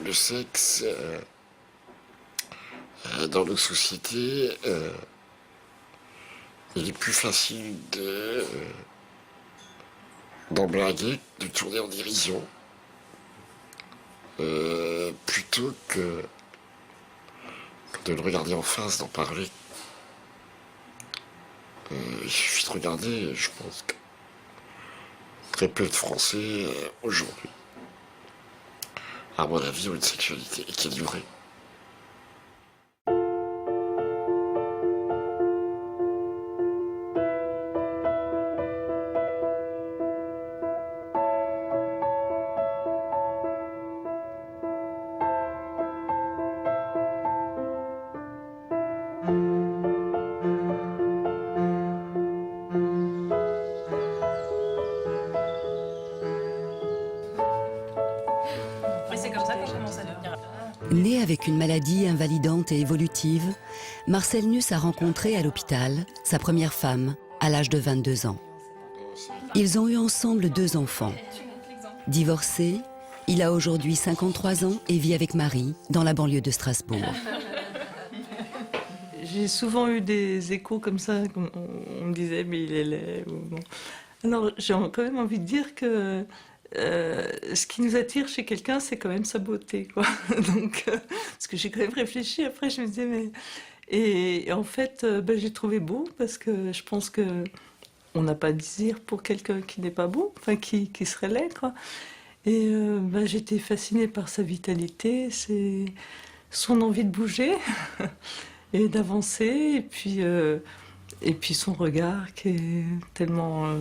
le sexe dans nos sociétés, il est plus facile d'en blaguer, de tourner en dérision, plutôt que de le regarder en face, d'en parler. Il suffit de regarder, je pense que très peu de Français aujourd'hui, à mon avis, ont une sexualité équilibrée. C'est comme ça qu'on commence à devenir. Né avec une maladie invalidante et évolutive, Marcel Nuss a rencontré à l'hôpital sa première femme à l'âge de 22 ans. Ils ont eu ensemble 2 enfants. Divorcé, il a aujourd'hui 53 ans et vit avec Marie dans la banlieue de Strasbourg. J'ai souvent eu des échos comme ça, on me disait mais il est laid. Bon. Alors j'ai quand même envie de dire que ce qui nous attire chez quelqu'un, c'est quand même sa beauté, quoi. Donc, parce que j'ai quand même réfléchi. Après, je me disais mais et en fait, j'ai trouvé beau parce que je pense que on n'a pas de désir pour quelqu'un qui n'est pas beau, enfin qui serait laid, quoi. Et j'étais fascinée par sa vitalité, son envie de bouger et d'avancer, et puis son regard qui est tellement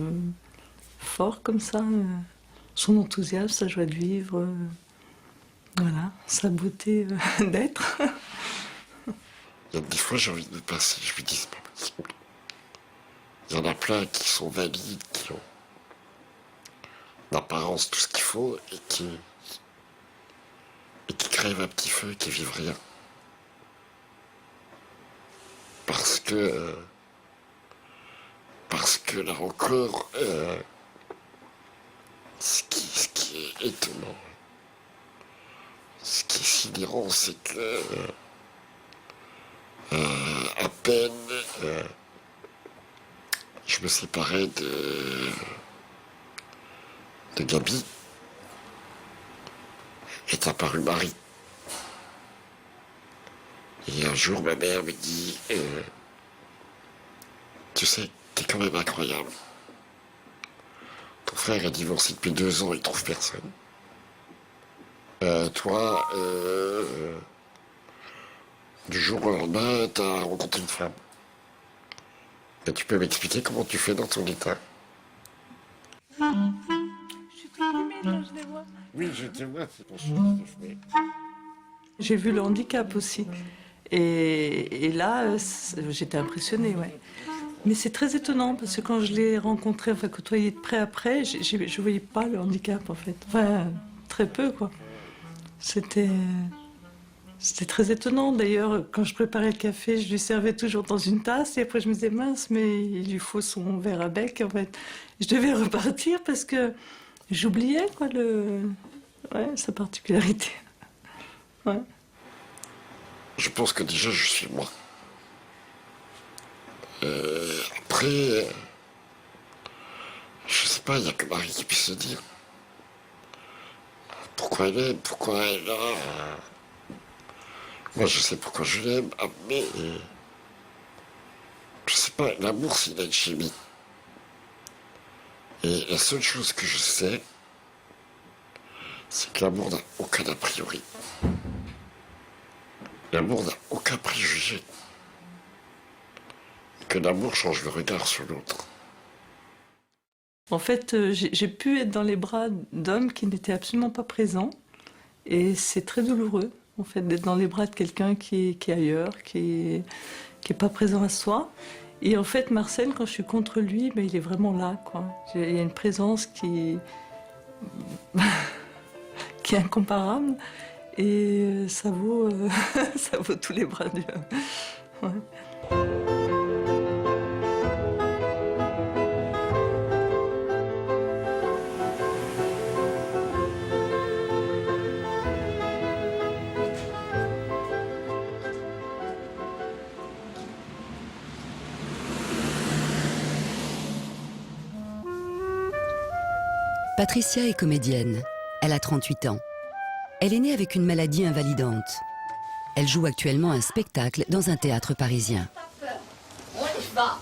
fort comme ça, son enthousiasme, sa joie de vivre, voilà, sa beauté d'être. Il y a des fois, j'ai envie de me passer, je me dis, c'est pas possible. Il y en a plein qui sont valides, qui ont d'apparence tout ce qu'il faut, et qui crèvent un petit feu, qui vivent rien. Parce que là encore, ce qui est étonnant, ce qui est sidérant, c'est que à peine je me séparais de Gabi, est apparue Marie. Et un jour, ma mère me dit, tu sais, t'es quand même incroyable. Ton frère est divorcé depuis 2 ans, il trouve personne. Toi, du jour au lendemain, t'as rencontré une femme. Et tu peux m'expliquer comment tu fais dans ton état? Je suis très timide quand je les vois. Oui, je te vois, c'est pour ça que je fais. J'ai vu le handicap aussi. Et là, j'étais impressionnée, ouais. Mais c'est très étonnant parce que quand je l'ai rencontré, enfin côtoyé de près après, je voyais pas le handicap en fait. Enfin, très peu quoi. C'était très étonnant. D'ailleurs, quand je préparais le café, je lui servais toujours dans une tasse et après je me disais mince, mais il lui faut son verre à bec en fait. Je devais repartir parce que j'oubliais quoi sa particularité. Ouais. Je pense que déjà, je suis moi. Après, je sais pas, il n'y a que Marie qui puisse se dire pourquoi elle aime, pourquoi elle a. Moi, je sais pourquoi je l'aime, mais je sais pas, l'amour, c'est une alchimie. Et la seule chose que je sais, c'est que l'amour n'a aucun a priori. L'amour n'a aucun préjugé. Que l'amour change le regard sur l'autre. En fait, j'ai pu être dans les bras d'hommes qui n'étaient absolument pas présents. Et c'est très douloureux, en fait, d'être dans les bras de quelqu'un qui est ailleurs, qui est pas présent à soi. Et en fait, Marcel, quand je suis contre lui, il est vraiment là, quoi. Il y a une présence qui est incomparable. Et ça vaut, ça vaut tous les bras du... Ouais. Patricia est comédienne. Elle a 38 ans. Elle est née avec une maladie invalidante. Elle joue actuellement un spectacle dans un théâtre parisien. On y va.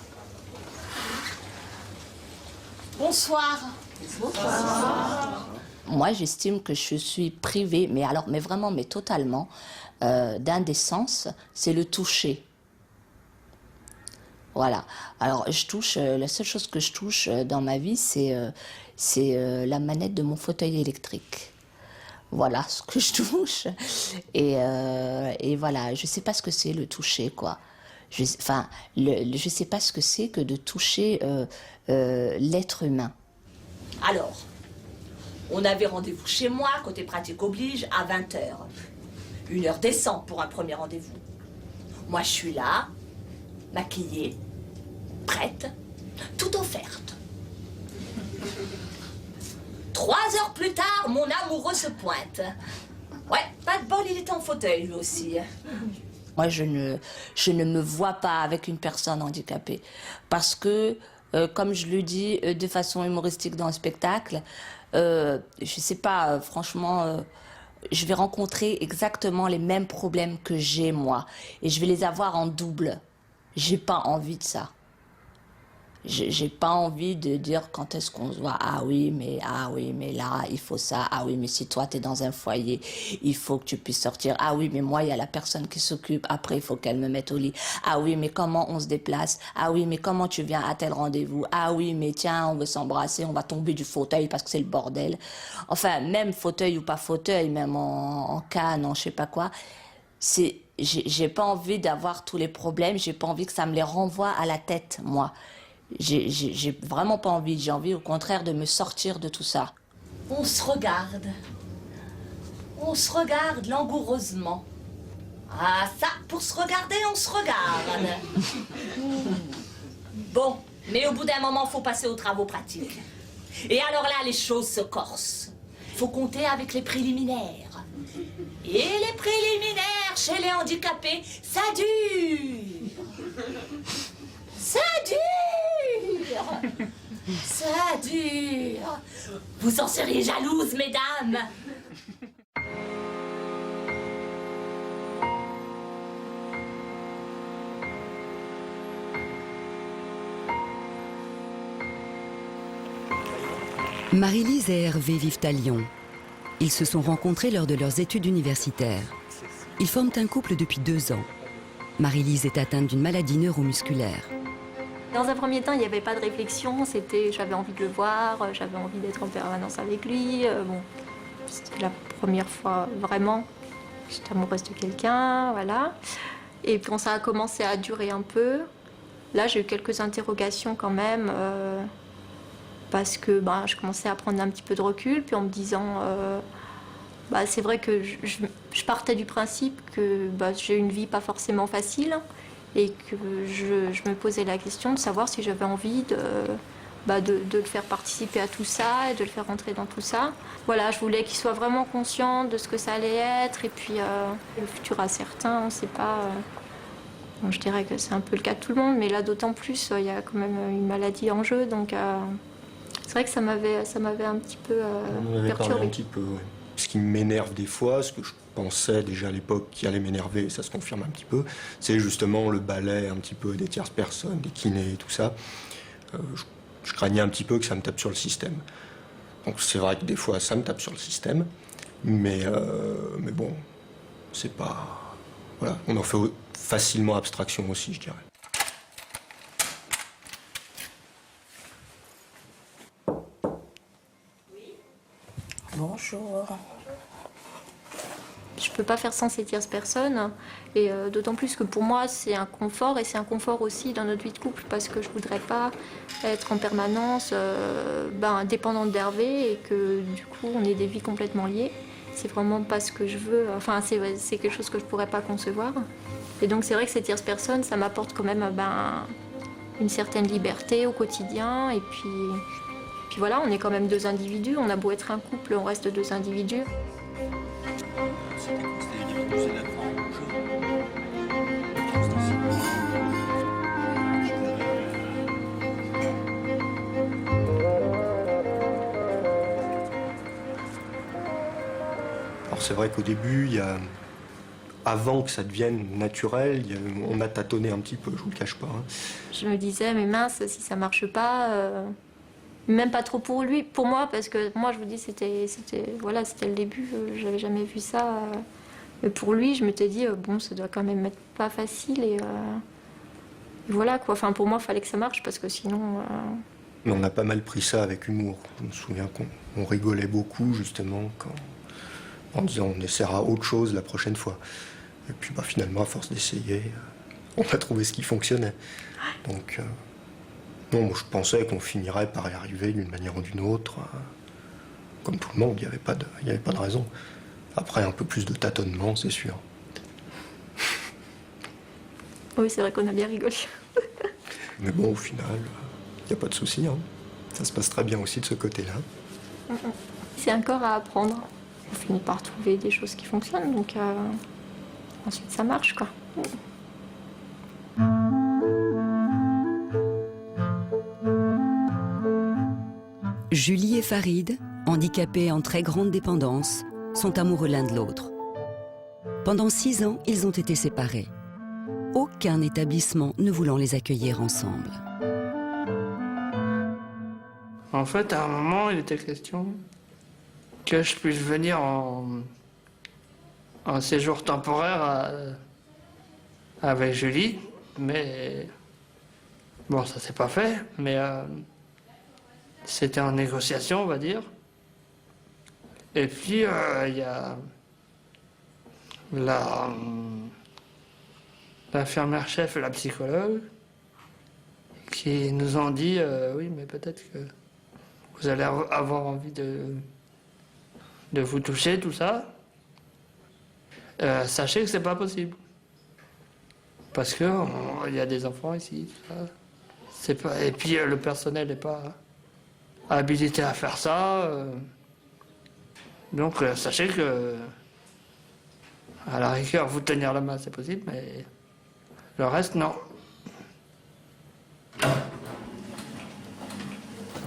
Bonsoir. Bonsoir. Moi, j'estime que je suis privée, mais vraiment, mais totalement, d'un des sens, c'est le toucher. Voilà. Alors, je touche, la seule chose que je touche dans ma vie, c'est la manette de mon fauteuil électrique. Voilà ce que je touche. Et voilà, je sais pas ce que c'est le toucher, quoi. Je sais pas ce que c'est que de toucher l'être humain. Alors, on avait rendez-vous chez moi, côté pratique oblige, à 20h. 1h décente pour un premier rendez-vous. Moi, je suis là, maquillée, prête, toute offerte. 3 heures plus tard, mon amoureux se pointe. Ouais, pas de bol, il était en fauteuil, lui aussi. Moi, je ne me vois pas avec une personne handicapée. Parce que, comme je le dis de façon humoristique dans le spectacle, je sais pas, franchement, je vais rencontrer exactement les mêmes problèmes que j'ai, moi. Et je vais les avoir en double. J'ai pas envie de ça. J'ai pas envie de dire quand est-ce qu'on se voit. Ah oui, mais là, il faut ça. Ah oui, mais si toi, t'es dans un foyer, il faut que tu puisses sortir. Ah oui, mais moi, il y a la personne qui s'occupe. Après, il faut qu'elle me mette au lit. Ah oui, mais comment on se déplace? Ah oui, mais comment tu viens à tel rendez-vous? Ah oui, mais tiens, on veut s'embrasser, on va tomber du fauteuil parce que c'est le bordel. Enfin, même fauteuil ou pas fauteuil, même en canne, en je sais pas quoi. J'ai pas envie d'avoir tous les problèmes. J'ai pas envie que ça me les renvoie à la tête, moi. J'ai vraiment pas envie, j'ai envie au contraire de me sortir de tout ça. On se regarde langoureusement. Ah ça, pour se regarder, on se regarde. Bon, mais au bout d'un moment, faut passer aux travaux pratiques. Et alors là, les choses se corsent. Faut compter avec les préliminaires. Et les préliminaires chez les handicapés, ça dure. Ça dure. Ça dure. Vous en seriez jalouses, mesdames. Marie-Lise et Hervé vivent à Lyon. Ils se sont rencontrés lors de leurs études universitaires. Ils forment un couple depuis 2 ans. Marie-Lise est atteinte d'une maladie neuromusculaire. Dans un premier temps, il n'y avait pas de réflexion, j'avais envie de le voir, j'avais envie d'être en permanence avec lui. Bon, c'était la première fois vraiment, j'étais amoureuse de quelqu'un, voilà. Et puis ça a commencé à durer un peu. Là, j'ai eu quelques interrogations quand même, parce que je commençais à prendre un petit peu de recul, puis en me disant, c'est vrai que je partais du principe que j'ai une vie pas forcément facile, et que je me posais la question de savoir si j'avais envie de le faire participer à tout ça et de le faire rentrer dans tout ça. Voilà, je voulais qu'il soit vraiment conscient de ce que ça allait être, et puis le futur incertain, on ne sait pas. Bon, je dirais que c'est un peu le cas de tout le monde, mais là d'autant plus, il y a quand même une maladie en jeu, donc c'est vrai que ça m'avait un petit peu perturbée. Un petit peu, ouais. Ce qui m'énerve des fois, ce que je pensais déjà à l'époque qui allait m'énerver, et ça se confirme un petit peu, c'est justement le balai un petit peu des tierces personnes, des kinés et tout ça. Je craignais un petit peu que ça me tape sur le système. Donc c'est vrai que des fois ça me tape sur le système, mais bon, c'est pas... Voilà, on en fait facilement abstraction aussi, je dirais. Bonjour. Je peux pas faire sans ces tierces personnes, et d'autant plus que pour moi c'est un confort, et c'est un confort aussi dans notre vie de couple, parce que je voudrais pas être en permanence dépendante d'Hervé, et que du coup on ait des vies complètement liées. C'est vraiment pas ce que je veux, enfin c'est quelque chose que je pourrais pas concevoir. Et donc c'est vrai que ces tierces personnes, ça m'apporte quand même une certaine liberté au quotidien, et puis voilà, on est quand même 2 individus, on a beau être un couple, on reste 2 individus. c'est vrai qu'au début, avant que ça devienne naturel, on a tâtonné un petit peu, je vous le cache pas. Hein. Je me disais, mais mince, si ça marche pas, même pas trop pour lui, pour moi, parce que moi, je vous dis, c'était le début, j'avais jamais vu ça. Mais pour lui, je m'étais dit, bon, ça doit quand même être pas facile, et voilà, quoi. Enfin, pour moi, il fallait que ça marche, parce que sinon... Mais on a pas mal pris ça avec humour. Je me souviens qu'on rigolait beaucoup, justement, en disant, on essaiera autre chose la prochaine fois. Et puis finalement, à force d'essayer, on a trouvé ce qui fonctionnait. Donc, non, moi, je pensais qu'on finirait par y arriver d'une manière ou d'une autre. Comme tout le monde, il n'y avait pas de raison. Après, un peu plus de tâtonnement, c'est sûr. Oui, c'est vrai qu'on a bien rigolé. Mais bon, au final, il n'y a pas de souci. Hein. Ça se passe très bien aussi de ce côté-là. C'est encore à apprendre. On finit par trouver des choses qui fonctionnent, donc... Ensuite, ça marche, quoi. Julie et Farid, handicapés en très grande dépendance, sont amoureux l'un de l'autre. Pendant 6 ans, ils ont été séparés. Aucun établissement ne voulant les accueillir ensemble. En fait, à un moment, il était question que je puisse venir en séjour temporaire avec Julie, mais bon, ça s'est pas fait, mais c'était en négociation, on va dire. Et puis, il y a l'infirmière chef et la psychologue qui nous ont dit oui, mais peut-être que vous allez avoir envie de vous toucher, tout ça. Sachez que c'est pas possible. Parce que il y a des enfants ici. C'est pas, et puis le personnel n'est pas habilité à faire ça. Donc sachez que à la rigueur, vous tenir la main, c'est possible, mais le reste, non.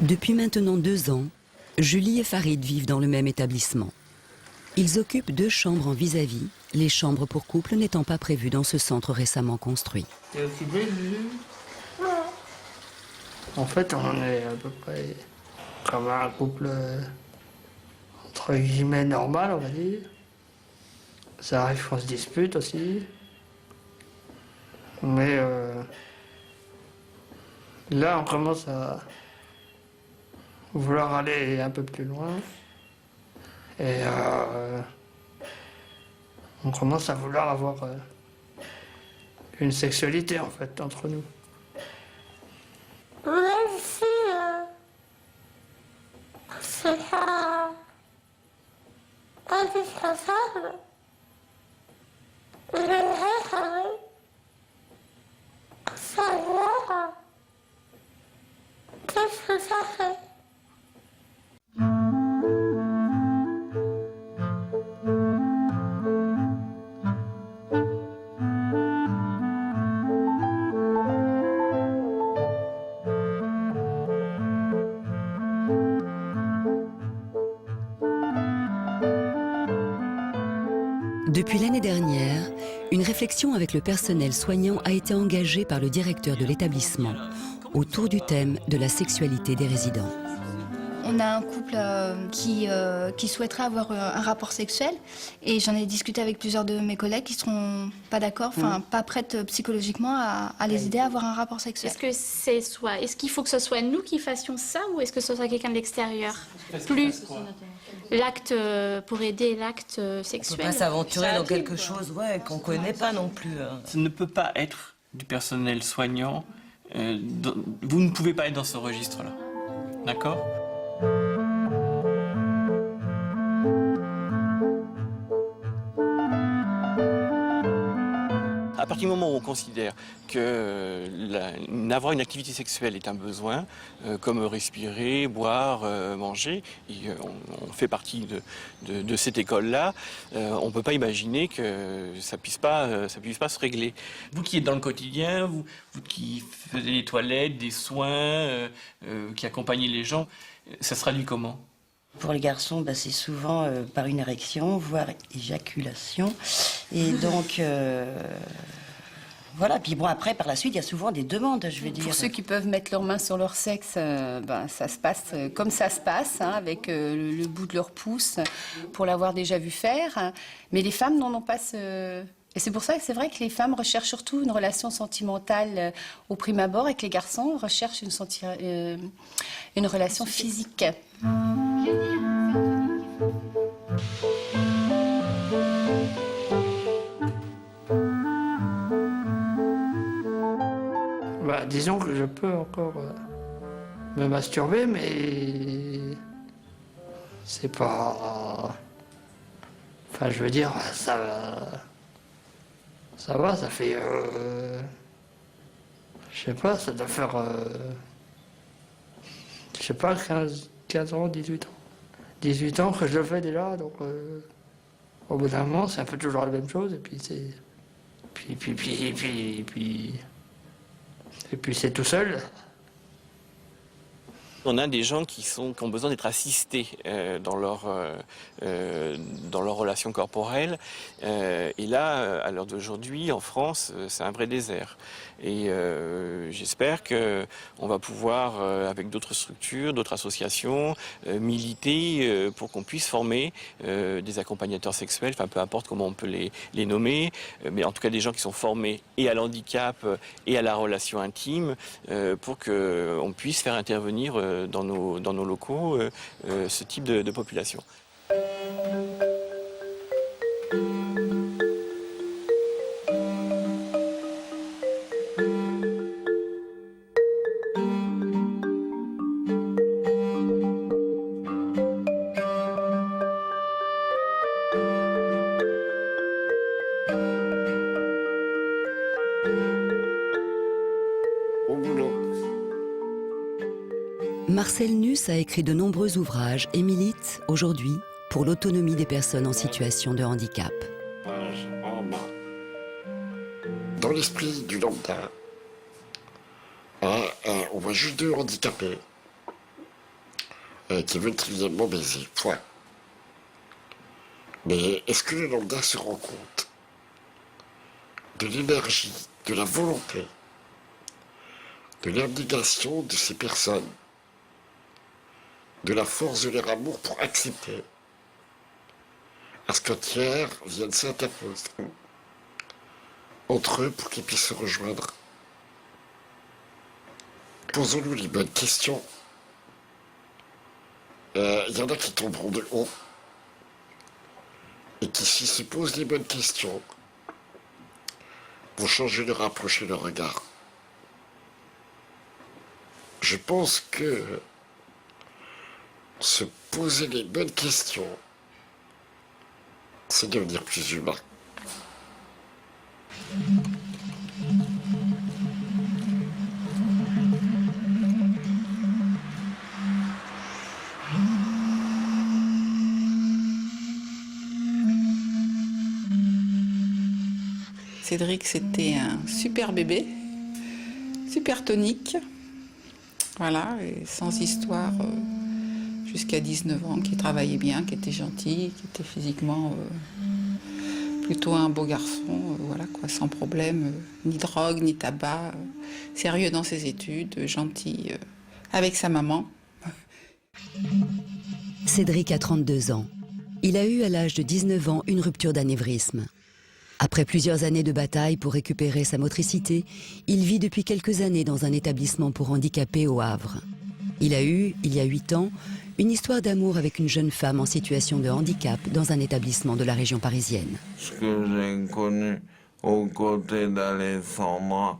Depuis maintenant 2 ans, Julie et Farid vivent dans le même établissement. Ils occupent 2 chambres en vis-à-vis, les chambres pour couple n'étant pas prévues dans ce centre récemment construit. T'es occupé, Julie? En fait, on est à peu près comme un couple entre guillemets normal, on va dire. Ça arrive qu'on se dispute aussi. Mais là, on commence à vouloir aller un peu plus loin. Et on commence à vouloir avoir une sexualité, en fait, entre nous. Même si c'est pas indispensable, j'aimerais quand même savoir qu'est-ce que ça fait. Depuis l'année dernière, une réflexion avec le personnel soignant a été engagée par le directeur de l'établissement autour du thème de la sexualité des résidents. On a un couple qui souhaiterait avoir un rapport sexuel et j'en ai discuté avec plusieurs de mes collègues qui ne seront pas d'accord, pas prêtes psychologiquement à les aider à avoir un rapport sexuel. Est-ce qu'il faut que ce soit nous qui fassions ça ou est-ce que ce soit quelqu'un de l'extérieur? Plus l'acte pour aider l'acte sexuel. On ne peut pas s'aventurer dans quelque chose qu'on ne connaît pas non plus. Ça ne peut pas être du personnel soignant. Vous ne pouvez pas être dans ce registre-là. D'accord ? À partir du moment où on considère que avoir une activité sexuelle est un besoin, comme respirer, boire, manger, et on fait partie de cette école-là, on ne peut pas imaginer que ça puisse pas se régler. Vous qui êtes dans le quotidien, vous qui faisiez les toilettes, des soins, qui accompagnez les gens, ça se traduit comment ? Pour les garçons, c'est souvent par une érection, voire éjaculation. Et donc, voilà. Puis bon, après, par la suite, il y a souvent des demandes, je veux dire. Pour ceux qui peuvent mettre leurs mains sur leur sexe, ça se passe comme ça se passe, hein, avec le bout de leur pouce, pour l'avoir déjà vu faire. Mais les femmes n'en ont pas ce... Et c'est pour ça que c'est vrai que les femmes recherchent surtout une relation sentimentale au prime abord et que les garçons recherchent une relation physique. Disons que je peux encore me masturber, mais c'est pas... Enfin, je veux dire, ça va, ça fait... je sais pas, ça doit faire... je sais pas, 15 ans, 18 ans. 18 ans que je le fais déjà, donc... au bout d'un moment, c'est un peu toujours la même chose, et puis c'est... Et puis c'est tout seul. On a des gens qui ont besoin d'être assistés dans leur relation corporelle. Et là, à l'heure d'aujourd'hui, en France, c'est un vrai désert. Et j'espère qu'on va pouvoir, avec d'autres structures, d'autres associations, militer pour qu'on puisse former des accompagnateurs sexuels, enfin peu importe comment on peut les nommer, mais en tout cas des gens qui sont formés et à l'handicap et à la relation intime, pour qu'on puisse faire intervenir dans nos locaux ce type de population. Marcel Nuss a écrit de nombreux ouvrages et milite aujourd'hui pour l'autonomie des personnes en situation de handicap. Dans l'esprit du lambda, on voit juste deux handicapés qui veulent trivialement baiser, point. Mais est-ce que le lambda se rend compte de l'énergie, de la volonté, de l'abnégation de ces personnes, de la force de leur amour pour accepter à ce qu'un tiers vienne s'interposer entre eux pour qu'ils puissent se rejoindre? Posons-nous les bonnes questions. Il y en a qui tomberont de haut et qui, s'ils se posent les bonnes questions, vont changer leur approche et leur regard. Je pense que se poser les bonnes questions, c'est devenir plus humain. Cédric, c'était un super bébé, super tonique, voilà, et sans histoire, jusqu'à 19 ans, qui travaillait bien, qui était gentil, qui était physiquement plutôt un beau garçon, voilà quoi, sans problème, ni drogue, ni tabac, sérieux dans ses études, gentil avec sa maman. Cédric a 32 ans. Il a eu à l'âge de 19 ans une rupture d'anévrisme. Après plusieurs années de bataille pour récupérer sa motricité, il vit depuis quelques années dans un établissement pour handicapés au Havre. Il a eu, il y a 8 ans, une histoire d'amour avec une jeune femme en situation de handicap dans un établissement de la région parisienne. Ce que j'ai connu aux côtés d'Alessandra,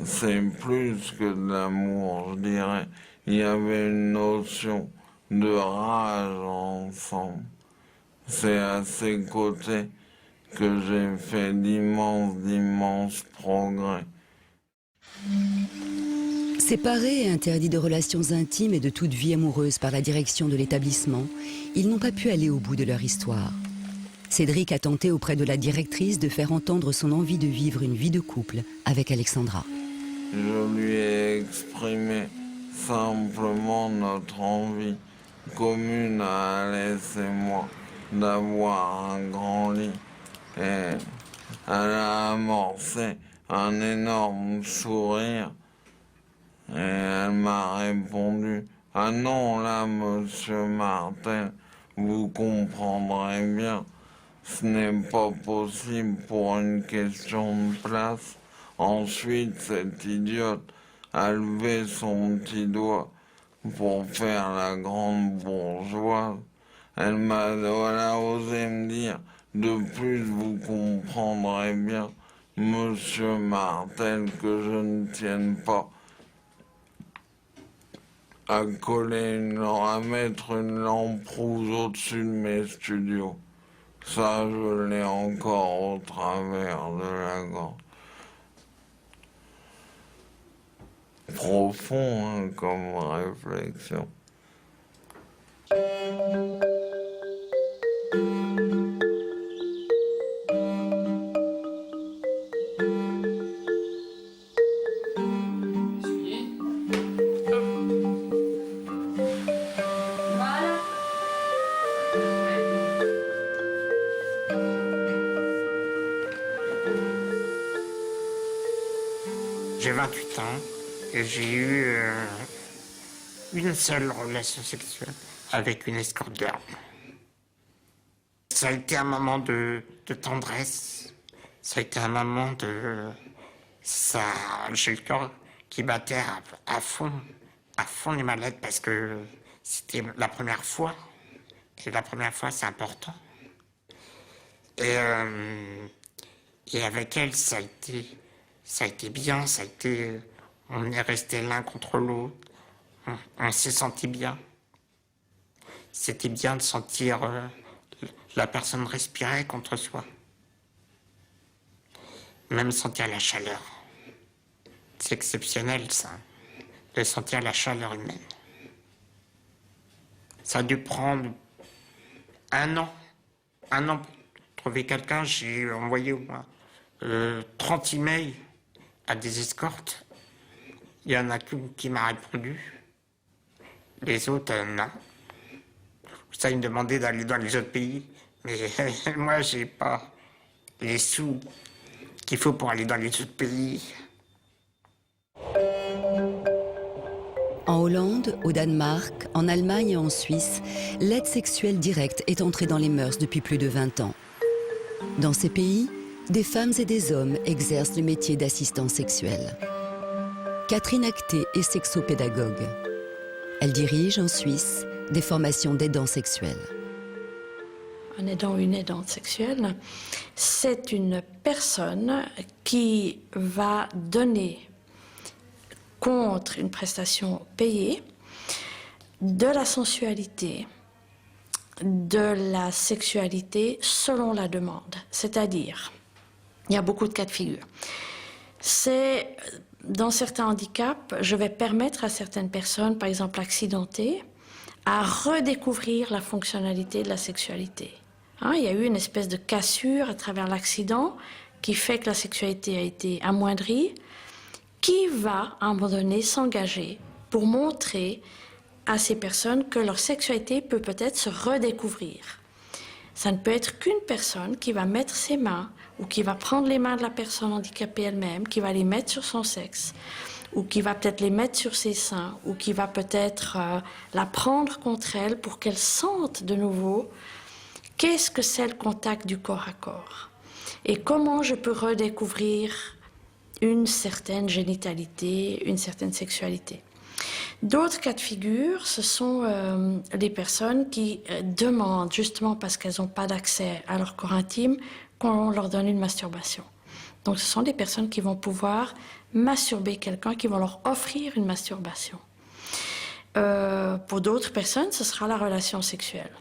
c'est plus que de l'amour, je dirais. Il y avait une notion de rage ensemble. C'est à ses côtés que j'ai fait d'immenses progrès. Séparés et interdits de relations intimes et de toute vie amoureuse par la direction de l'établissement, ils n'ont pas pu aller au bout de leur histoire. Cédric a tenté auprès de la directrice de faire entendre son envie de vivre une vie de couple avec Alexandra. Je lui ai exprimé simplement notre envie commune à Alès et moi d'avoir un grand lit. Et elle a amorcé un énorme sourire. Et elle m'a répondu: ah non, là, monsieur Martel, vous comprendrez bien, ce n'est pas possible pour une question de place. Ensuite, cette idiote a levé son petit doigt pour faire la grande bourgeoise. Elle a osé me dire: de plus, vous comprendrez bien, monsieur Martel, que je ne tienne pas à à mettre une lampe rouge au-dessus de mes studios. Ça, je l'ai encore au travers de la gorge. Profond, hein, comme réflexion. J'ai 28 ans et j'ai eu une seule relation sexuelle avec une escort girl. Ça a été un moment de tendresse, ça a été un moment de... J'ai le cœur qui battait à fond les mallettes parce que c'était la première fois. Et la première fois, c'est important. Et avec elle, ça a été bien, on est restés l'un contre l'autre, on s'est senti bien. C'était bien de sentir la personne respirer contre soi. Même sentir la chaleur. C'est exceptionnel, ça, de sentir la chaleur humaine. Ça a dû prendre un an pour trouver quelqu'un. J'ai envoyé au moins 30 emails à des escortes. Il y en a qu'une qui m'a répondu. Les autres, non. Ça, ils me demandaient d'aller dans les autres pays. Mais moi, j'ai pas les sous qu'il faut pour aller dans les autres pays. En Hollande, au Danemark, en Allemagne et en Suisse, l'aide sexuelle directe est entrée dans les mœurs depuis plus de 20 ans. Dans ces pays, des femmes et des hommes exercent le métier d'assistant sexuel. Catherine Acté est sexopédagogue. Elle dirige en Suisse des formations d'aidants sexuels. Un aidant ou une aidante sexuelle, c'est une personne qui va donner contre une prestation payée de la sensualité, de la sexualité selon la demande. C'est-à-dire, il y a beaucoup de cas de figure. C'est, dans certains handicaps, je vais permettre à certaines personnes, par exemple accidentées, à redécouvrir la fonctionnalité de la sexualité. Il y a eu une espèce de cassure à travers l'accident qui fait que la sexualité a été amoindrie, qui va, à un moment donné, s'engager pour montrer à ces personnes que leur sexualité peut peut-être se redécouvrir. Ça ne peut être qu'une personne qui va mettre ses mains ou qui va prendre les mains de la personne handicapée elle-même, qui va les mettre sur son sexe, ou qui va peut-être les mettre sur ses seins, ou qui va peut-être la prendre contre elle pour qu'elle sente de nouveau qu'est-ce que c'est le contact du corps à corps et comment je peux redécouvrir une certaine génitalité, une certaine sexualité. D'autres cas de figure, ce sont les personnes qui demandent, justement parce qu'elles n'ont pas d'accès à leur corps intime, qu'on leur donne une masturbation. Donc ce sont des personnes qui vont pouvoir masturber quelqu'un, qui vont leur offrir une masturbation. Pour d'autres personnes, ce sera la relation sexuelle.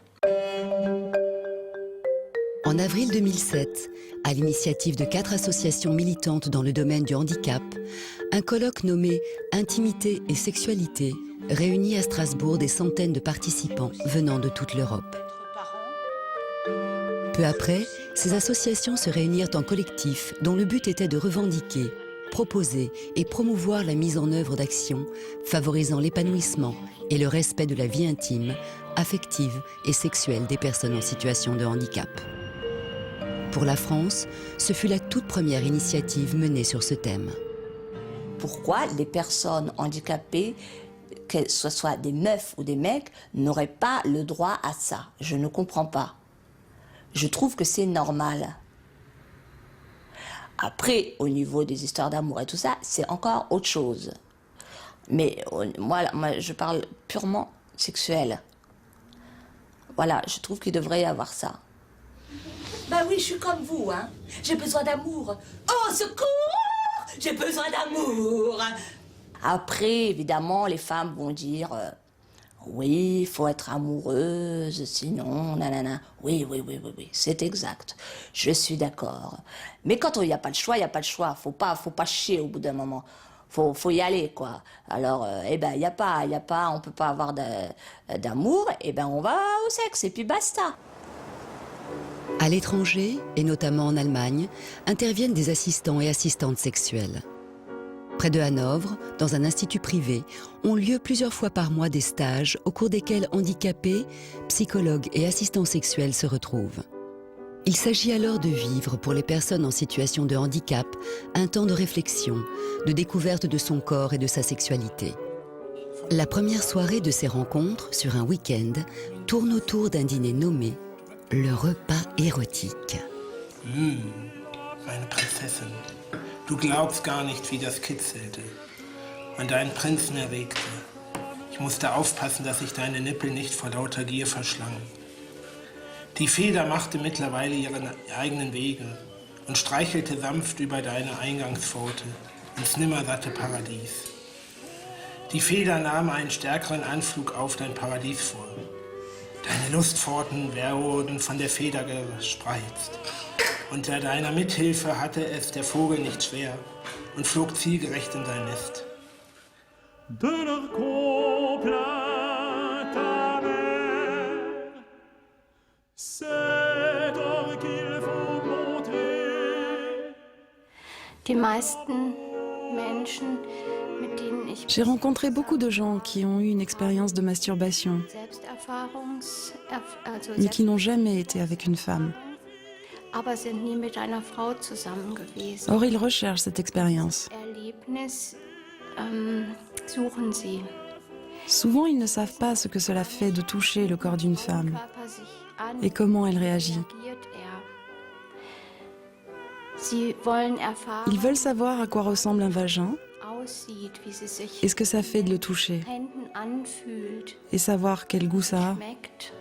En avril 2007, à l'initiative de 4 associations militantes dans le domaine du handicap, un colloque nommé « Intimité et sexualité » réunit à Strasbourg des centaines de participants venant de toute l'Europe. Peu après, ces associations se réunirent en collectif dont le but était de revendiquer proposer et promouvoir la mise en œuvre d'actions favorisant l'épanouissement et le respect de la vie intime, affective et sexuelle des personnes en situation de handicap. Pour la France, ce fut la toute première initiative menée sur ce thème. Pourquoi les personnes handicapées, que ce soit des meufs ou des mecs, n'auraient pas le droit à ça? Je ne comprends pas. Je trouve que c'est normal. Après, au niveau des histoires d'amour et tout ça, c'est encore autre chose. Mais moi, je parle purement sexuel. Voilà, je trouve qu'il devrait y avoir ça. Bah oui, je suis comme vous, hein. J'ai besoin d'amour. Oh, secours! J'ai besoin d'amour. Après, évidemment, les femmes vont dire oui, il faut être amoureuse, sinon, nanana. Oui, c'est exact. Je suis d'accord. Mais quand il n'y a pas le choix, il n'y a pas le choix. Faut pas chier au bout d'un moment. Faut y aller, quoi. Alors, il n'y a pas, on peut pas avoir d'amour, on va au sexe, et puis basta. À l'étranger, et notamment en Allemagne, interviennent des assistants et assistantes sexuelles. Près de Hanovre, dans un institut privé, ont lieu plusieurs fois par mois des stages au cours desquels handicapés, psychologues et assistants sexuels se retrouvent. Il s'agit alors de vivre pour les personnes en situation de handicap un temps de réflexion, de découverte de son corps et de sa sexualité. La première soirée de ces rencontres, sur un week-end, tourne autour d'un dîner nommé le repas érotique. Meine Prinzessin, du glaubst gar nicht, wie das kitzelte und deinen Prinzen erregte. Ich musste aufpassen, dass ich deine Nippel nicht vor lauter Gier verschlang. Die Feder machte mittlerweile ihren eigenen Wege und streichelte sanft über deine Eingangspforte ins nimmersatte Paradies. Die Feder nahm einen stärkeren Anflug auf dein Paradies vor. Deine Lustpforten wurden von der Feder gespreizt. Unter deiner Mithilfe hatte es der Vogel nicht schwer und flog zielgerecht in dein Nest. Die meisten Menschen, mit denen ich J'ai rencontré beaucoup de gens qui ont eu une expérience de masturbation, mais qui n'ont jamais été avec une femme. aber sind nie mit einer Frau zusammen gewesen. Or, ils recherchent cette expérience. Erlebnis suchen sie. Souvent, ils ne savent pas ce que cela fait de toucher le corps d'une femme et comment elle réagit. Sie wollen erfahren, Ils veulent savoir à quoi ressemble un vagin aussieht, wie sie sich et ce que ça fait de le toucher Händen anfühlt, et savoir quel goût ça a. schmeckt.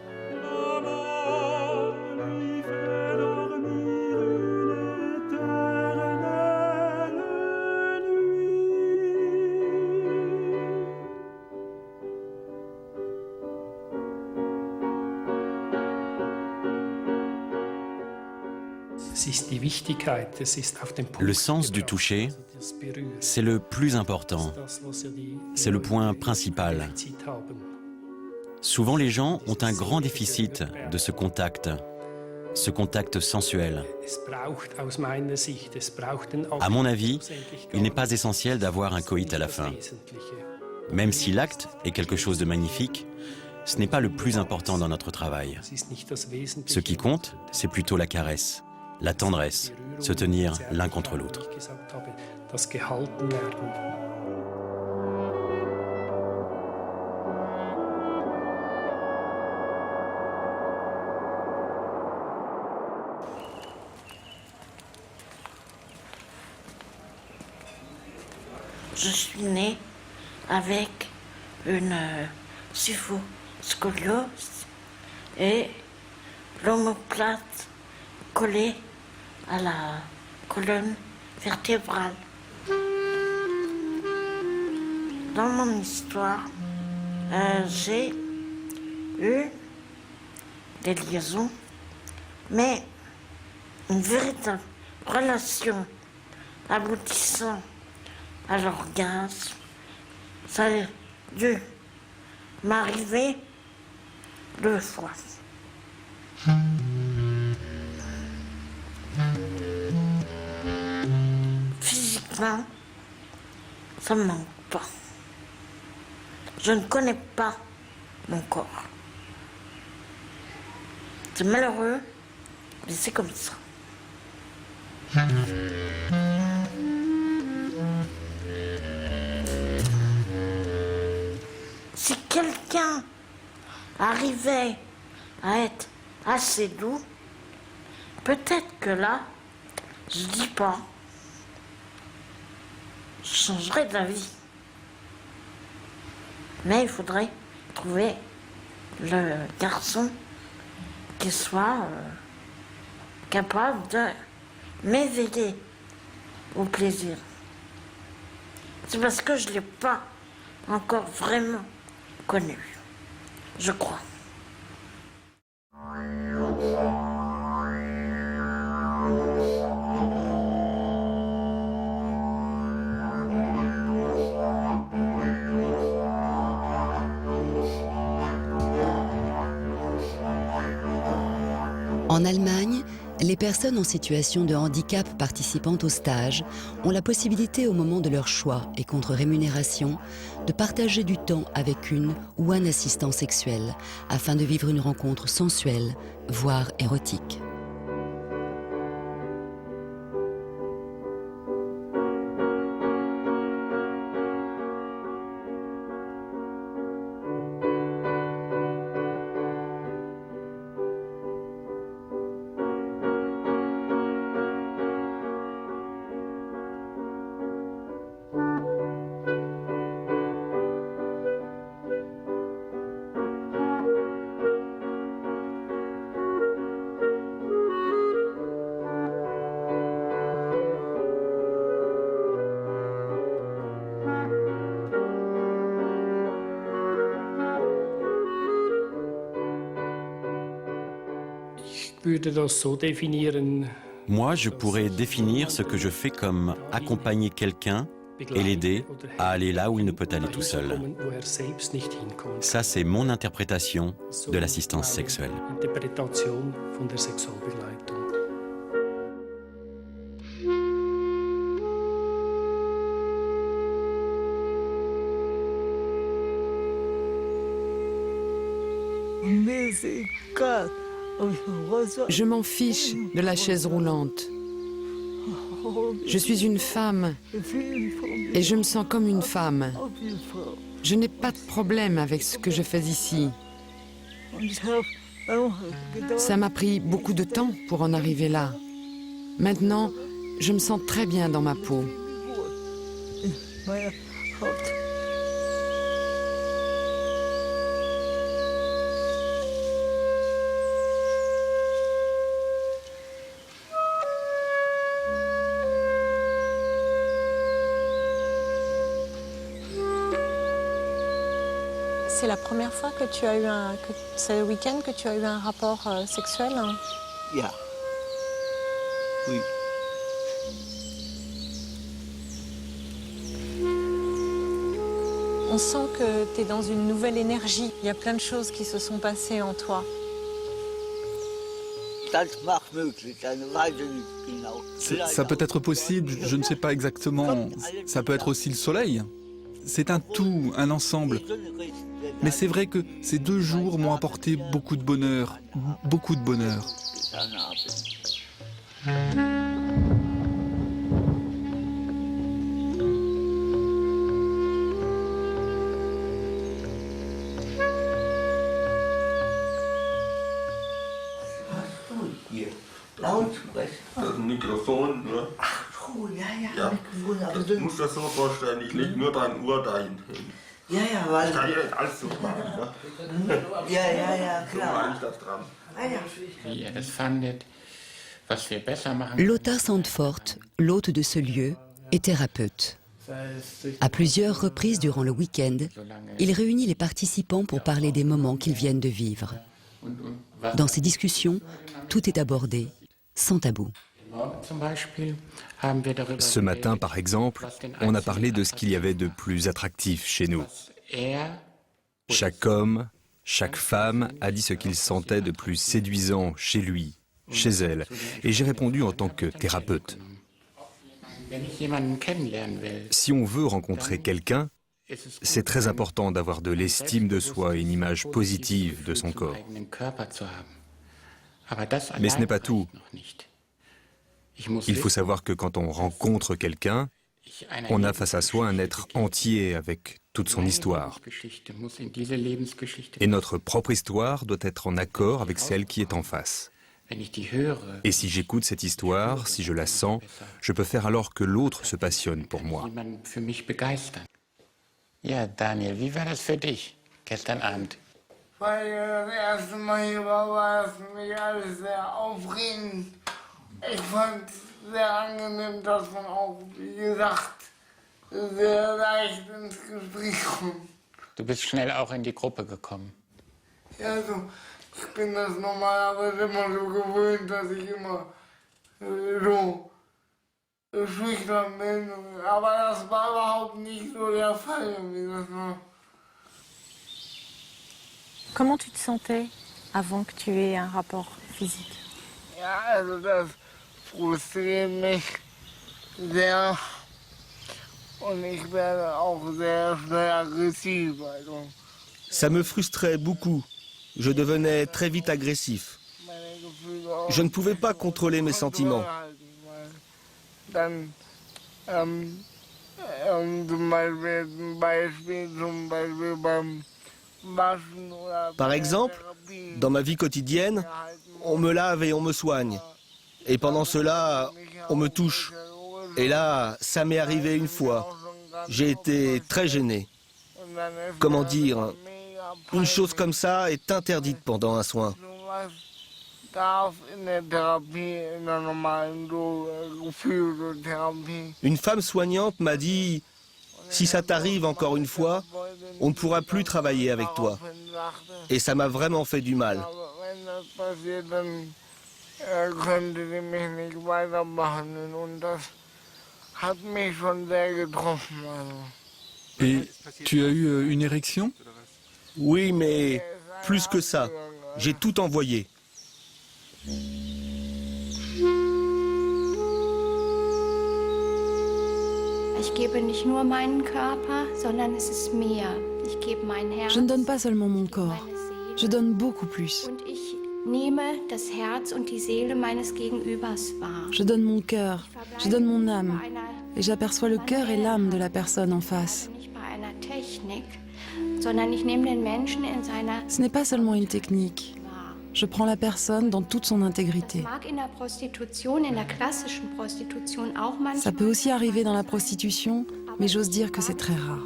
Le sens du toucher, c'est le plus important. C'est le point principal. Souvent, les gens ont un grand déficit de ce contact sensuel. À mon avis, il n'est pas essentiel d'avoir un coït à la fin. Même si l'acte est quelque chose de magnifique, ce n'est pas le plus important dans notre travail. Ce qui compte, c'est plutôt la caresse, la tendresse, se tenir l'un contre l'autre. Je suis née avec une scoliose et l'omoplate collée à la colonne vertébrale. Dans mon histoire, j'ai eu des liaisons, mais une véritable relation aboutissant à l'orgasme, ça a dû m'arriver 2 fois. Physiquement, Ça me manque pas. Je ne connais pas mon corps. C'est malheureux, mais c'est comme ça. Si quelqu'un arrivait à être assez doux, peut-être que là, je dis pas, je changerais d'avis. Mais il faudrait trouver le garçon qui soit capable de m'éveiller au plaisir. C'est parce que je ne l'ai pas encore vraiment connu, je crois. En Allemagne, les personnes en situation de handicap participant au stage ont la possibilité au moment de leur choix et contre rémunération de partager du temps avec une ou un assistant sexuel afin de vivre une rencontre sensuelle, voire érotique. Moi, je pourrais définir ce que je fais comme accompagner quelqu'un et l'aider à aller là où il ne peut aller tout seul. Ça, c'est mon interprétation de l'assistance sexuelle. Je m'en fiche de la chaise roulante. Je suis une femme et je me sens comme une femme. Je n'ai pas de problème avec ce que je fais ici. Ça m'a pris beaucoup de temps pour en arriver là. Maintenant, je me sens très bien dans ma peau. C'est la première fois que tu as eu c'est le week-end que tu as eu un rapport sexuel? Yeah. Oui. On sent que tu es dans une nouvelle énergie. Il y a plein de choses qui se sont passées en toi. Ça peut être possible, je ne sais pas exactement. Ça peut être aussi le soleil. C'est un tout, un ensemble. Mais c'est vrai que ces 2 jours m'ont apporté beaucoup de bonheur, beaucoup de bonheur. Das Mikrofon, ne? Ach so, ja, Ja. Mikrofon. Du musst das so vorstellen, ich leg nur dein Ohr dahin hin. Ja, ja, weil... Ich kann ja nicht alles so machen, ne? Ja, So klar. meine ich das dran. Wie ihr das fandet, was wir besser machen. Lothar Sandfort, l'hôte de ce lieu, est thérapeute. À plusieurs reprises durant le week-end, il réunit les participants pour parler des moments qu'ils viennent de vivre. Dans ces discussions, tout est abordé, sans tabou. Ce matin, par exemple, on a parlé de ce qu'il y avait de plus attractif chez nous. Chaque homme, chaque femme a dit ce qu'il sentait de plus séduisant chez lui, chez elle, et j'ai répondu en tant que thérapeute. Si on veut rencontrer quelqu'un, c'est très important d'avoir de l'estime de soi et une image positive de son corps. Mais ce n'est pas tout. Il faut savoir que quand on rencontre quelqu'un, on a face à soi un être entier avec toute son histoire. Et notre propre histoire doit être en accord avec celle qui est en face. Et si j'écoute cette histoire, si je la sens, je peux faire alors que l'autre se passionne pour moi. Ja, Daniel, wie war das für dich gestern Abend? Weil ich das erste Mal hier war es für mich alles sehr aufregend. Ich fand es sehr angenehm, dass man auch, wie gesagt, sehr leicht ins Gespräch kommt. Du bist schnell auch in die Gruppe gekommen. Ja, also, ich bin das normalerweise immer so gewöhnt, dass ich immer so schüchtern bin, aber das war überhaupt nicht so der Fall. Comment tu te sentais avant que tu aies un rapport physique? Ja, also das frustriert mich sehr und ich werde auch sehr schnell aggressiv. Also. Ça me frustrait beaucoup. Je devenais très vite agressif. Je ne pouvais pas contrôler mes sentiments. Dann zum Beispiel beim Waschen oder Par exemple, dans ma vie quotidienne, on me lave et on me soigne. Et pendant cela, on me touche. Et là, ça m'est arrivé une fois. J'ai été très gêné. Comment dire, une chose comme ça est interdite pendant un soin. Une femme soignante m'a dit, si ça t'arrive encore une fois, on ne pourra plus travailler avec toi. Et ça m'a vraiment fait du mal. Et tu as eu une érection? Oui, mais plus que ça. J'ai tout envoyé. Ich gebe nicht nur meinen Körper, sondern es ist mehr. Ich gebe mein Herz. Je ne donne pas seulement mon corps, je donne beaucoup plus. Und ich nehme das Herz und die Seele meines Gegenübers wahr. Je donne mon cœur, je donne mon âme. Et j'aperçois le cœur et l'âme de la personne en face. Nicht bei einer Technik, sondern ich nehme den Menschen in seiner. Ce n'est pas seulement une technique. Je prends la personne dans toute son intégrité. Ça peut aussi arriver dans la prostitution, mais j'ose dire que c'est très rare.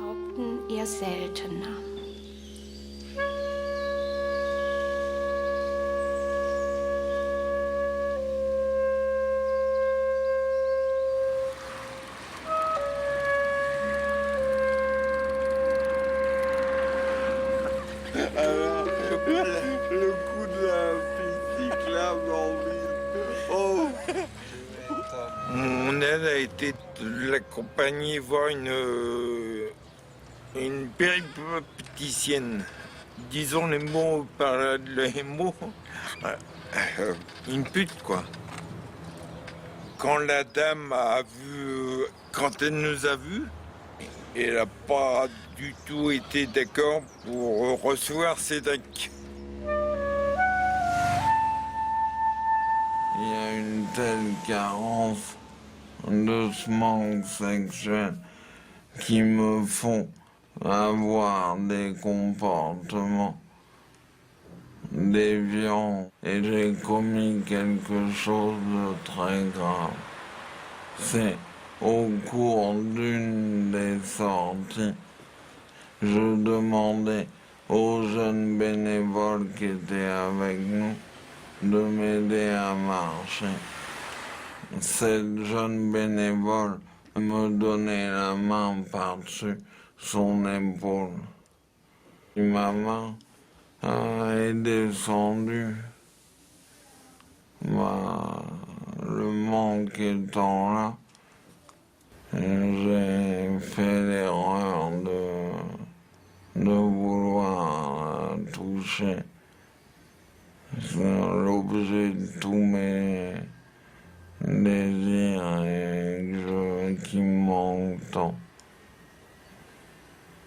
Le coup de la physique là, oh. Mon aide a été de l'accompagner voir une péripatéticienne. Disons les mots par les mots. Une pute, quoi. Quand la dame a vu, quand elle nous a vus, elle n'a pas du tout été d'accord pour recevoir Cédric. Il y a une telle carence de ce manque sexuel qui me font avoir des comportements déviants et j'ai commis quelque chose de très grave. C'est au cours d'une des sorties, je demandais aux jeunes bénévoles qui étaient avec nous de m'aider à marcher. Cette jeune bénévole me donnait la main par-dessus son épaule. Ma main est descendue. Le manque étant là, j'ai fait l'erreur de vouloir toucher l'objet de tous mes désir et qui m'entend.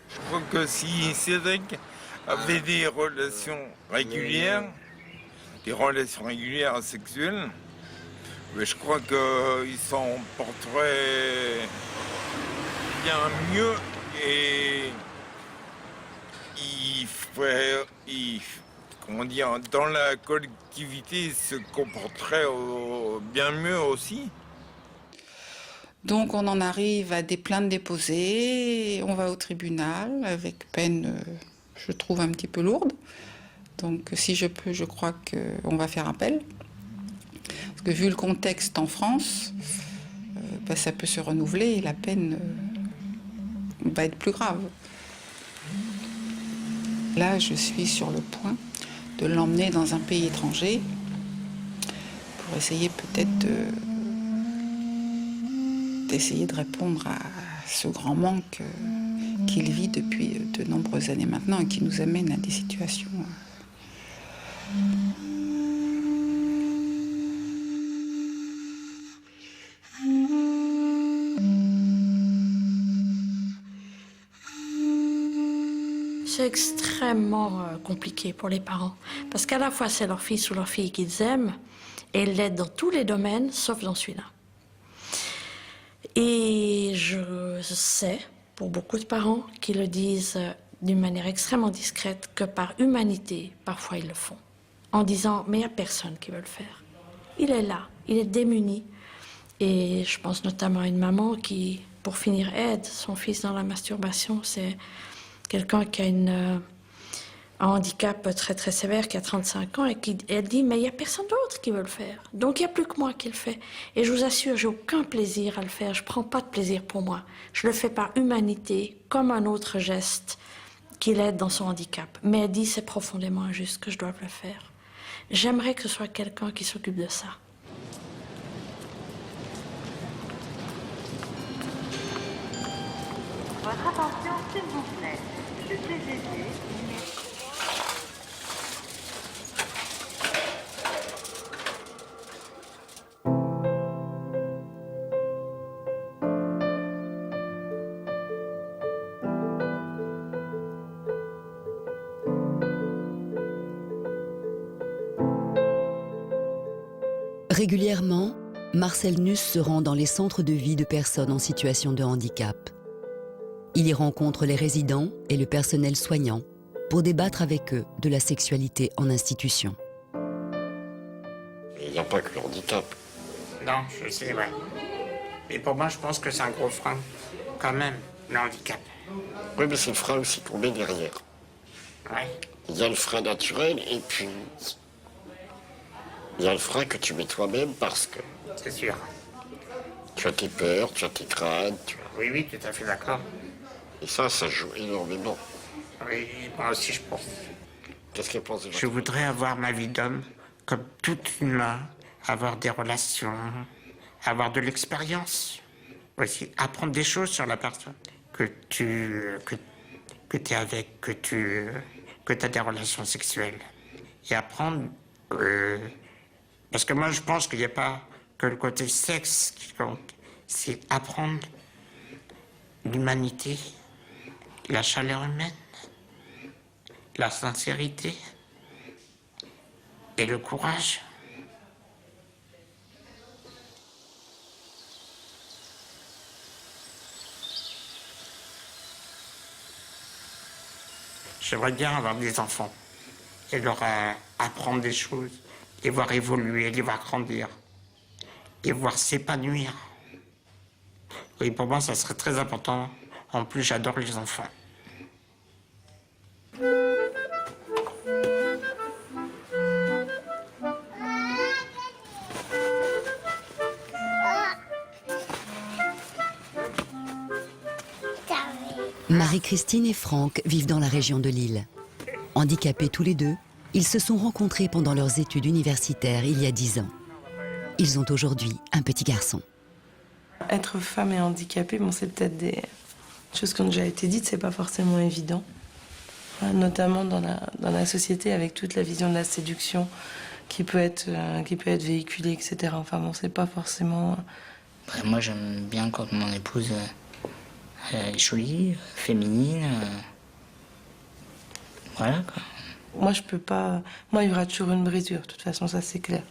Je crois que si Cédric avait des relations régulières sexuelles, mais je crois qu'il s'en porterait bien mieux et dans la collectivité, il se comporterait bien mieux aussi. Donc on en arrive à des plaintes déposées, on va au tribunal avec peine, je trouve, un petit peu lourde. Donc si je peux, je crois qu'on va faire appel. Parce que vu le contexte en France, ça peut se renouveler et la peine va être plus grave. Là, je suis sur le point de l'emmener dans un pays étranger pour essayer peut-être d'essayer de répondre à ce grand manque qu'il vit depuis de nombreuses années maintenant et qui nous amène à des situations. C'est extrêmement compliqué pour les parents parce qu'à la fois c'est leur fils ou leur fille qu'ils aiment et ils l'aident dans tous les domaines sauf dans celui-là. Et je sais, pour beaucoup de parents qui le disent d'une manière extrêmement discrète, que par humanité, parfois ils le font, en disant « mais il n'y a personne qui veut le faire ». Il est là, il est démuni. Et je pense notamment à une maman qui, pour finir, aide son fils dans la masturbation. C'est quelqu'un qui a un handicap très très sévère, qui a 35 ans, et elle dit « mais il n'y a personne d'autre qui veut le faire. Donc il n'y a plus que moi qui le fais. » Et je vous assure, j'ai aucun plaisir à le faire. Je ne prends pas de plaisir pour moi. Je le fais par humanité, comme un autre geste qui l'aide dans son handicap. Mais elle dit « c'est profondément injuste que je doive le faire. » J'aimerais que ce soit quelqu'un qui s'occupe de ça. Votre attention, s'il vous plaît. Le TGV. Régulièrement, Marcel Nuss se rend dans les centres de vie de personnes en situation de handicap. Il y rencontre les résidents et le personnel soignant pour débattre avec eux de la sexualité en institution. Il n'y a pas que le handicap. Non, je sais, ouais. Mais pour moi, je pense que c'est un gros frein, quand même, le handicap. Oui, mais c'est le frein aussi qu'on met derrière. Ouais. Il y a le frein naturel et puis il y a le frein que tu mets toi-même parce que... C'est sûr. Tu as tes peurs, tu as tes craintes. Oui, oui, tout à fait d'accord. Et ça joue énormément. Oui, moi aussi, je pense. Qu'est-ce qu'elle pense de Je voudrais avoir ma vie d'homme comme tout humain, avoir des relations, avoir de l'expérience. Aussi, apprendre des choses sur la personne que tu es avec, que tu as des relations sexuelles. Et apprendre... parce que moi, je pense qu'il n'y a pas que le côté sexe qui compte. C'est apprendre l'humanité, la chaleur humaine, la sincérité et le courage. J'aimerais bien avoir des enfants et leur apprendre des choses, les voir évoluer, les voir grandir, les voir s'épanouir. Oui, pour moi, ça serait très important. En plus, j'adore les enfants. Marie-Christine et Franck vivent dans la région de Lille. Handicapés tous les deux, ils se sont rencontrés pendant leurs études universitaires il y a 10 ans. Ils ont aujourd'hui un petit garçon. Être femme et handicapée, bon, c'est peut-être des choses qui ont déjà été dites, c'est pas forcément évident. Notamment dans la société, avec toute la vision de la séduction qui peut être véhiculé, etc. Enfin bon, c'est pas forcément... Moi, j'aime bien quand mon épouse est jolie, féminine. Voilà, quoi. Moi, je peux pas... Moi, il y aura toujours une brisure, de toute façon, ça c'est clair.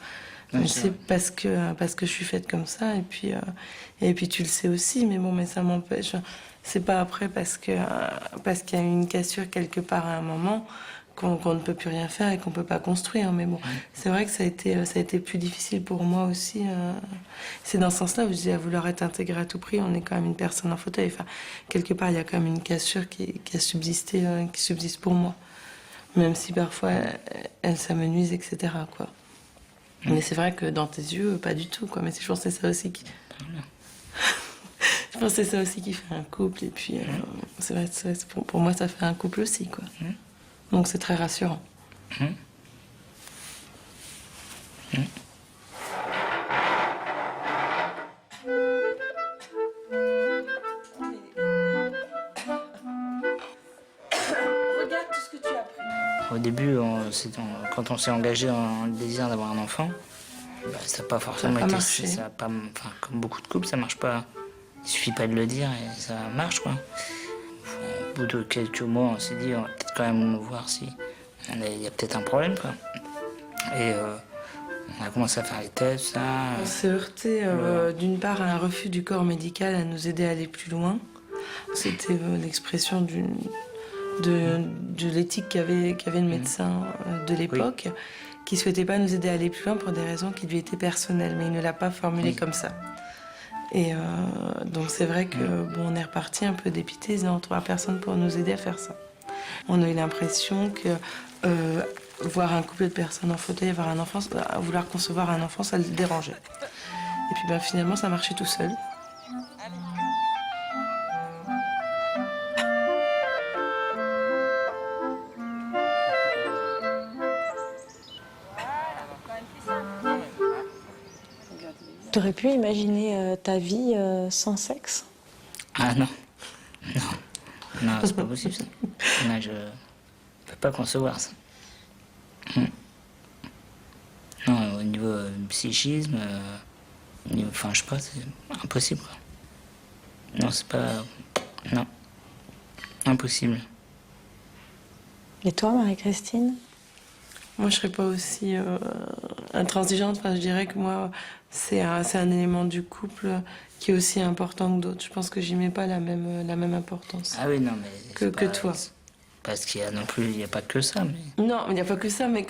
Ouais, c'est parce que je suis faite comme ça, et puis tu le sais aussi, mais bon, mais ça m'empêche. C'est pas après parce qu'il y a eu une cassure quelque part à un moment qu'on ne peut plus rien faire et qu'on peut pas construire. Mais bon, c'est vrai que ça a été plus difficile pour moi aussi. C'est dans ce sens-là où je dis à vouloir être intégré à tout prix, on est quand même une personne en fauteuil. Enfin, quelque part, il y a quand même une cassure qui a subsisté, qui subsiste pour moi. Même si parfois elle s'amenuise, etc. quoi. Mais c'est vrai que dans tes yeux, pas du tout, quoi. Mais je pense que c'est ça aussi qui... je pense que c'est ça aussi qui fait un couple. Et puis, c'est vrai, pour moi, ça fait un couple aussi, quoi. Donc c'est très rassurant. Au début, quand on s'est engagé dans le désir d'avoir un enfant, ça n'a pas forcément été... Ça a pas, enfin, comme beaucoup de couples, ça marche pas. Il suffit pas de le dire et ça marche, quoi. Au bout de quelques mois, on s'est dit, on va peut-être quand même voir si il y a peut-être un problème, quoi. Et on a commencé à faire les tests, ça. On s'est heurté d'une part à un refus du corps médical à nous aider à aller plus loin. C'était l'expression de l'éthique qu'avait le médecin de l'époque, qui ne souhaitait pas nous aider à aller plus loin pour des raisons qui lui étaient personnelles, mais il ne l'a pas formulé comme ça. Et donc c'est vrai que on est reparti un peu dépité, on ne trouvera personne pour nous aider à faire ça. On a eu l'impression que voir un couple de personnes en fauteuil, avoir un enfant, vouloir concevoir un enfant, ça le dérangeait. Et puis finalement ça marchait tout seul. Tu aurais pu imaginer ta vie sans sexe? Ah non. Non, c'est pas possible ça. Non, je peux pas concevoir ça. Non, au niveau psychisme, enfin je sais pas, c'est impossible, quoi. Non, c'est pas... Non. Impossible. Et toi, Marie-Christine? Moi, je serais pas aussi intransigeante. Enfin, je dirais que moi, c'est un élément du couple qui est aussi important que d'autres. Je pense que j'y mets pas la même importance. Ah oui, non, mais que toi. Parce qu'il y a non plus, il n'y a pas que ça. Mais... Non, il n'y a pas que ça, mais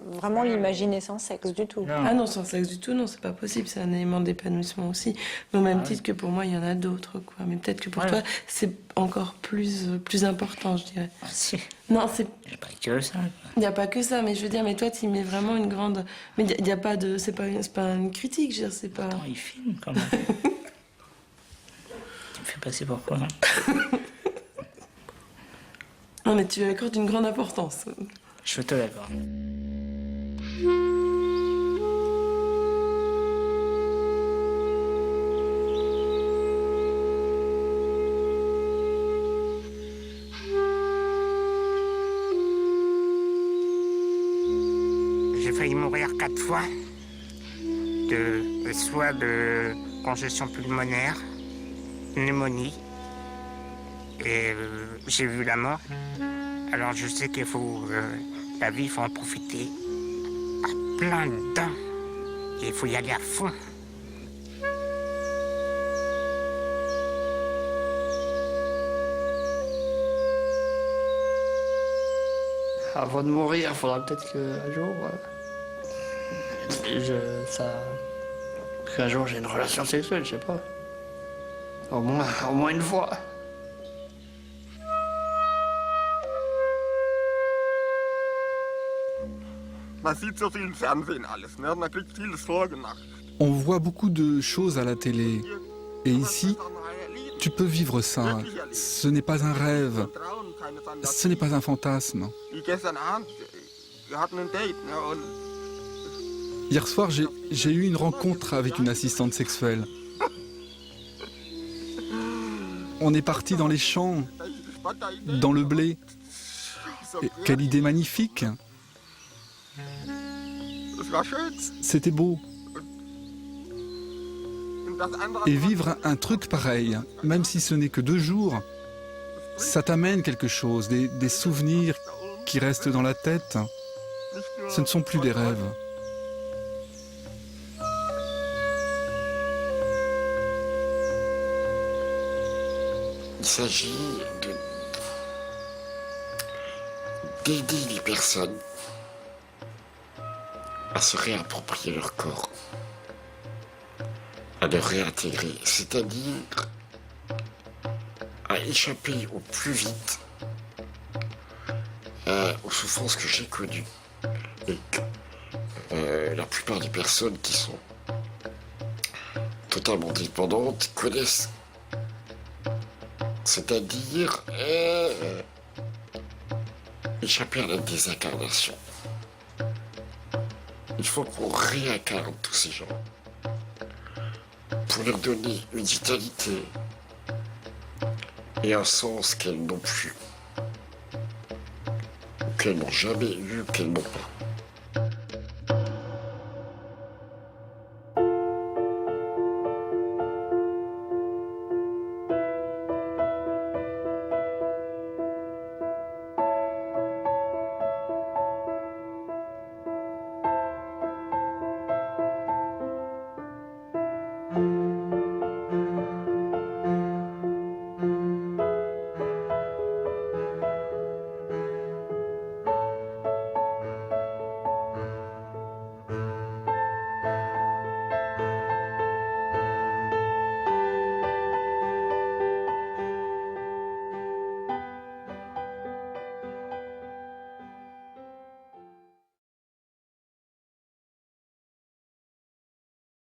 vraiment l'imaginer sans sexe du tout. Non. Ah non, sans sexe du tout, non, c'est pas possible. C'est un élément d'épanouissement aussi. Mais au même titre que pour moi, il y en a d'autres, quoi. Mais peut-être que pour toi, c'est encore plus important, je dirais. Ah si. Non, c'est... Il n'y a pas que ça. Il n'y a pas que ça, mais je veux dire, mais toi, tu y mets vraiment une grande... Mais il n'y a pas de... C'est pas une critique, je veux dire, c'est pas... Attends, il filme, quand même. Tu me fais passer pour quoi, hein? Non, mais tu lui accordes une grande importance. Je te l'accorde. J'ai failli mourir 4 fois, soit de congestion pulmonaire, pneumonie, et j'ai vu la mort. Alors je sais qu'il faut, la vie, il faut en profiter à plein dedans, et il faut y aller à fond. Avant de mourir, il faudra peut-être qu'un jour, qu'un jour j'ai une relation sexuelle, je sais pas. Au moins une fois. On voit beaucoup de choses à la télé. Et ici, tu peux vivre ça. Ce n'est pas un rêve. Ce n'est pas un fantasme. Hier soir, j'ai eu une rencontre avec une assistante sexuelle. On est parti dans les champs, dans le blé. Et quelle idée magnifique! C'était beau. Et vivre un truc pareil, même si ce n'est que 2 jours, ça t'amène quelque chose, des souvenirs qui restent dans la tête. Ce ne sont plus des rêves. Il s'agit d'aider les personnes à se réapproprier leur corps, à le réintégrer, c'est-à-dire à échapper au plus vite aux souffrances que j'ai connues. Et que la plupart des personnes qui sont totalement dépendantes connaissent. C'est-à-dire échapper à la désincarnation. Il faut qu'on réincarne tous ces gens pour leur donner une vitalité et un sens qu'elles n'ont plus, qu'elles n'ont jamais eu, qu'elles n'ont pas.